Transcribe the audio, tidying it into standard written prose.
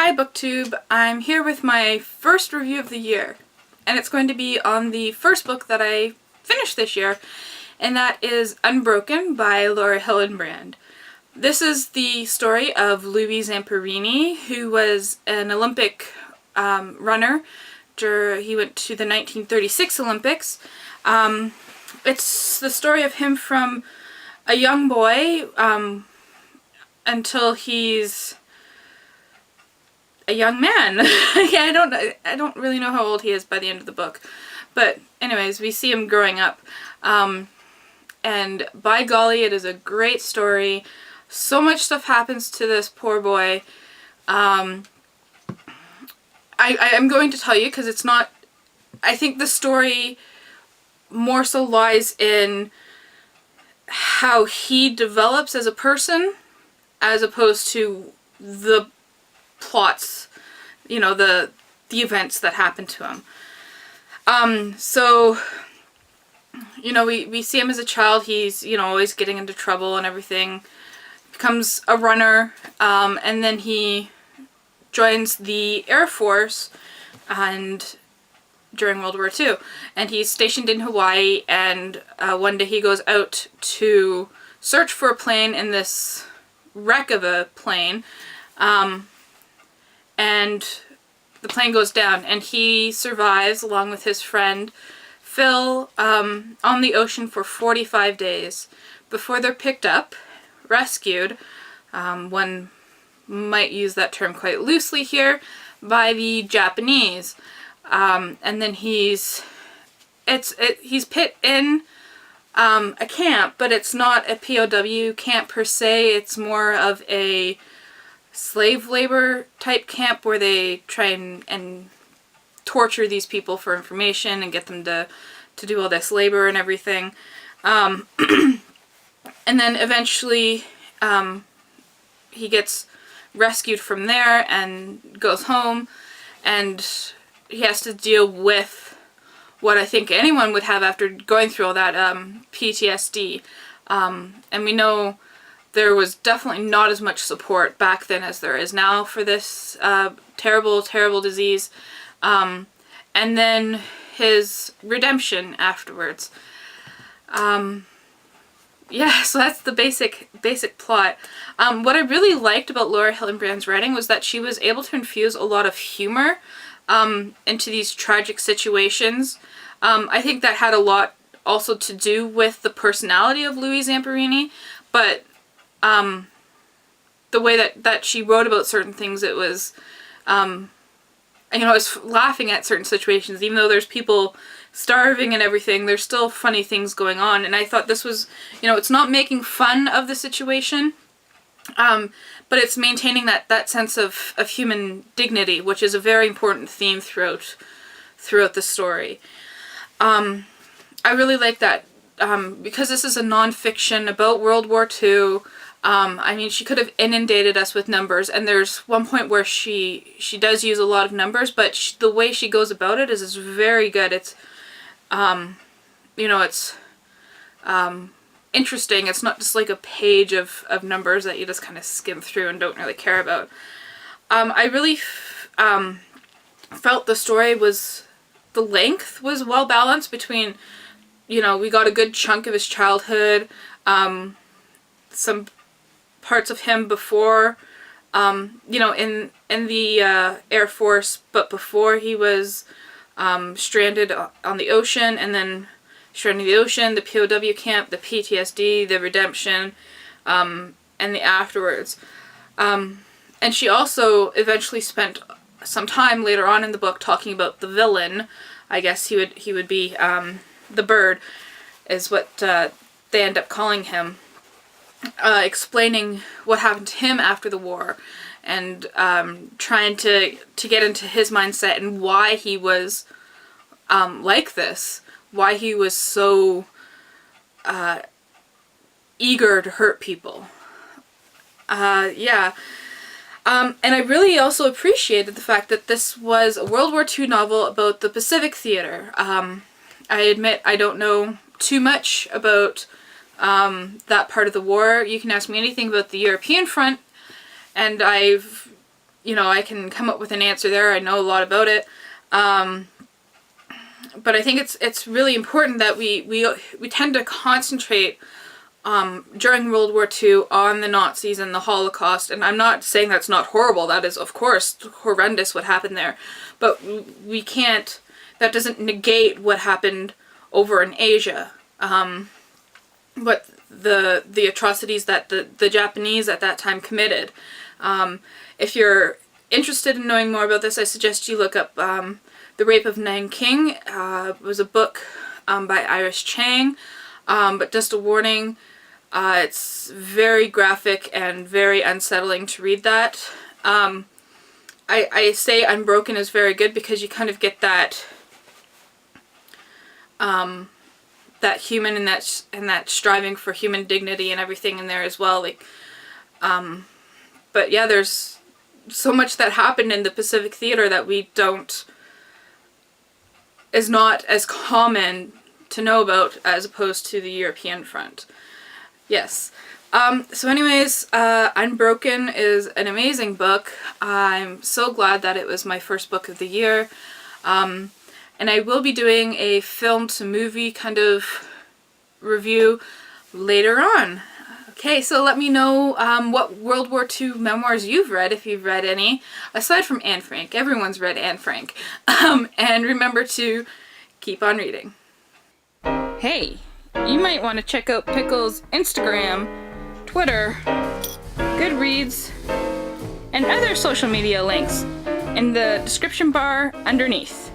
Hi BookTube, I'm here with my first review of the year, and it's going to be on the first book that I finished this year, and that is Unbroken by Laura Hillenbrand. This is the story of Louis Zamperini, who was an Olympic runner. He went to the 1936 Olympics. It's the story of him from a young boy until he's a young man. Yeah, I don't really know how old he is by the end of the book. But anyways, we see him growing up. And by golly, it is a great story. So much stuff happens to this poor boy. I'm going to tell you because it's not... I think the story more so lies in how he develops as a person as opposed to the plots, you know, the events that happen to him. So, you know, we see him as a child. He's, you know, always getting into trouble and everything. Becomes a runner, and then he joins the Air Force and during World War II. And he's stationed in Hawaii, and one day he goes out to search for a plane in this wreck of a plane. And the plane goes down, and he survives along with his friend Phil on the ocean for 45 days before they're picked up, rescued, one might use that term quite loosely here, by the Japanese. And then he's put in a camp, but it's not a POW camp per se. It's more of a slave labor type camp where they try and torture these people for information and get them to do all this labor and everything. And then eventually he gets rescued from there and goes home, and he has to deal with what I think anyone would have after going through all that, PTSD. And we know there was definitely not as much support back then as there is now for this terrible, terrible disease. And then his redemption afterwards. Yeah, so that's the basic plot. What I really liked about Laura Hillenbrand's writing was that she was able to infuse a lot of humor into these tragic situations. I think that had a lot also to do with the personality of Louis Zamperini, but the way that she wrote about certain things, it was, you know, I was laughing at certain situations. Even though there's people starving and everything, there's still funny things going on. And I thought this was, you know, it's not making fun of the situation, but it's maintaining that sense of human dignity, which is a very important theme throughout the story. I really like that, because this is a non-fiction about World War II. I mean, she could have inundated us with numbers, and there's one point where she does use a lot of numbers, but the way she goes about it is very good. It's, you know, it's interesting. It's not just like a page of numbers that you just kind of skim through and don't really care about. I really felt the story the length was well balanced between, you know, we got a good chunk of his childhood, some parts of him before, you know, in the Air Force, but before he was stranded on the ocean, and then stranded in the ocean, the POW camp, the PTSD, the redemption, and the afterwards. And she also eventually spent some time later on in the book talking about the villain. I guess he would be the Bird, is what they end up calling him. Explaining what happened to him after the war, and trying to get into his mindset and why he was like this, why he was so eager to hurt people. Yeah. And I really also appreciated the fact that this was a World War II novel about the Pacific Theater. I admit I don't know too much about that part of the war. You can ask me anything about the European front, and I've you know, I can come up with an answer there. I know a lot about it. But I think it's really important that we tend to concentrate during World War II on the Nazis and the Holocaust. And I'm not saying that's not horrible. That is, of course, horrendous what happened there. But we can't, that doesn't negate what happened over in Asia. What the atrocities that the Japanese at that time committed. If you're interested in knowing more about this, I suggest you look up The Rape of Nanking. It was a book by Iris Chang. But just a warning, it's very graphic and very unsettling to read that. I say Unbroken is very good because you kind of get that that human and that striving for human dignity and everything in there as well. Like, but yeah, there's so much that happened in the Pacific Theater that is not as common to know about as opposed to the European front. Yes. So anyways, Unbroken is an amazing book. I'm so glad that it was my first book of the year. And I will be doing a film to movie kind of review later on. Okay, so let me know what World War II memoirs you've read, if you've read any, aside from Anne Frank. Everyone's read Anne Frank. And remember to keep on reading. Hey, you might want to check out Pickle's Instagram, Twitter, Goodreads, and other social media links in the description bar underneath.